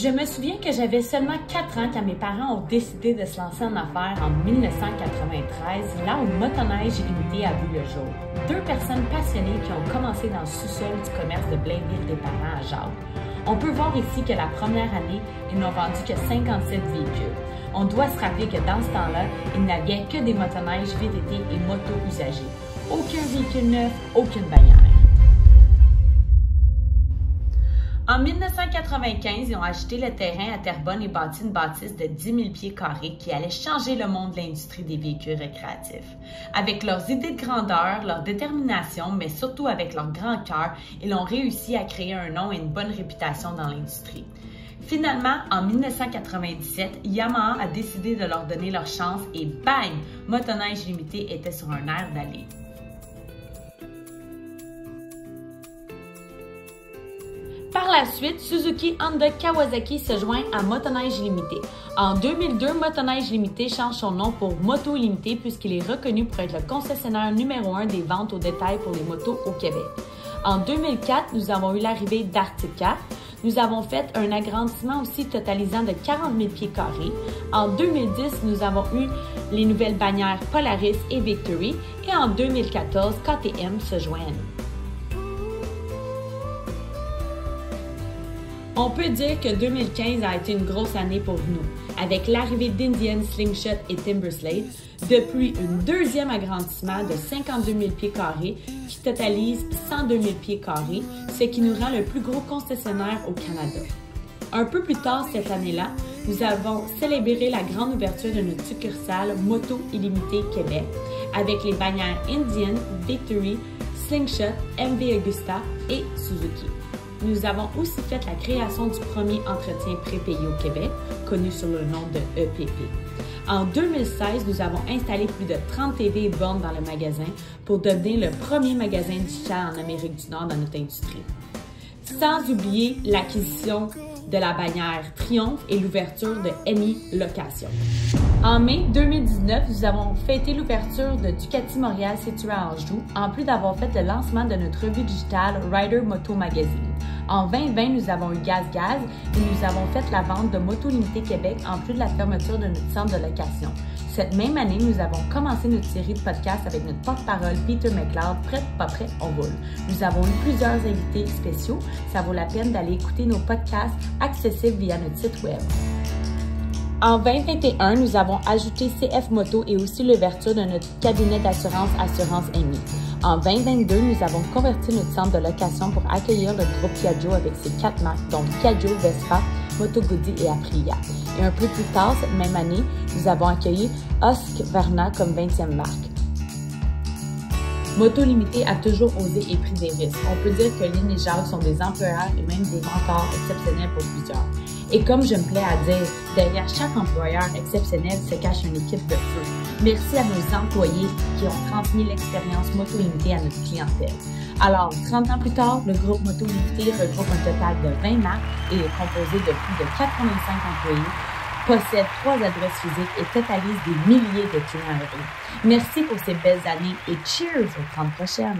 Je me souviens que j'avais seulement 4 ans quand mes parents ont décidé de se lancer en affaires en 1993, là où Motoneige Illimité a vu le jour. 2 personnes passionnées qui ont commencé dans le sous-sol du commerce de Blainville des parents à Jacques. On peut voir ici que la première année, ils n'ont vendu que 57 véhicules. On doit se rappeler que dans ce temps-là, il n'y avait que des motoneiges VTT et motos usagées. Aucun véhicule neuf, aucune bannière. En 1995, ils ont acheté le terrain à Terrebonne et bâti une bâtisse de 10 000 pieds carrés qui allait changer le monde de l'industrie des véhicules récréatifs. Avec leurs idées de grandeur, leur détermination, mais surtout avec leur grand cœur, ils ont réussi à créer un nom et une bonne réputation dans l'industrie. Finalement, en 1997, Yamaha a décidé de leur donner leur chance et bang! Motoneige Illimité était sur un air d'aller. Par la suite, Suzuki, Honda, Kawasaki se joignent à Motoneige Illimité. En 2002, Motoneige Illimité change son nom pour Moto Illimité puisqu'il est reconnu pour être le concessionnaire numéro 1 des ventes au détail pour les motos au Québec. En 2004, nous avons eu l'arrivée d'Artica. Nous avons fait un agrandissement aussi totalisant de 40 000 pieds carrés. En 2010, nous avons eu les nouvelles bannières Polaris et Victory. Et en 2014, KTM se joint à nous. On peut dire que 2015 a été une grosse année pour nous, avec l'arrivée d'Indian, Slingshot et Timberslate, depuis un deuxième agrandissement de 52 000 pieds carrés qui totalise 102 000 pieds carrés, ce qui nous rend le plus gros concessionnaire au Canada. Un peu plus tard cette année-là, nous avons célébré la grande ouverture de notre succursale Moto Illimité Québec avec les bannières Indian, Victory, Slingshot, MV Agusta et Suzuki. Nous avons aussi fait la création du premier entretien prépayé au Québec, connu sous le nom de EPP. En 2016, nous avons installé plus de 30 TV et bornes dans le magasin pour devenir le premier magasin digital en Amérique du Nord dans notre industrie. Sans oublier l'acquisition de la bannière Triomphe et l'ouverture de MI Location. En mai 2019, nous avons fêté l'ouverture de Ducati Montréal situé à Anjou, en plus d'avoir fait le lancement de notre revue digitale Rider Moto Magazine. En 2020, nous avons eu Gaz et nous avons fait la vente de Moto Illimité Québec en plus de la fermeture de notre centre de location. Cette même année, nous avons commencé notre série de podcasts avec notre porte-parole Peter McLeod, Prêt, pas prêt, on roule. Nous avons eu plusieurs invités spéciaux. Ça vaut la peine d'aller écouter nos podcasts accessibles via notre site web. En 2021, nous avons ajouté CF Moto et aussi l'ouverture de notre cabinet d'assurance Assurance MI. En 2022, nous avons converti notre centre de location pour accueillir le groupe Piaggio avec ses 4 marques, donc Piaggio, Vespa, Moto Guzzi et Aprilia. Et un peu plus tard, cette même année, nous avons accueilli Husqvarna comme 20e marque. Moto Illimité a toujours osé et pris des risques. On peut dire que Lynn et Jacques sont des employeurs et même des mentors exceptionnels pour plusieurs. Et comme je me plais à dire, derrière chaque employeur exceptionnel se cache une équipe de feu. Merci à nos employés qui ont transmis l'expérience Moto Illimité à notre clientèle. Alors, 30 ans plus tard, le groupe Moto Illimité regroupe un total de 20 marques et est composé de plus de 85 employés, possède 3 adresses physiques et totalise des milliers de clients heureux. Merci pour ces belles années et cheers aux 30 prochaines!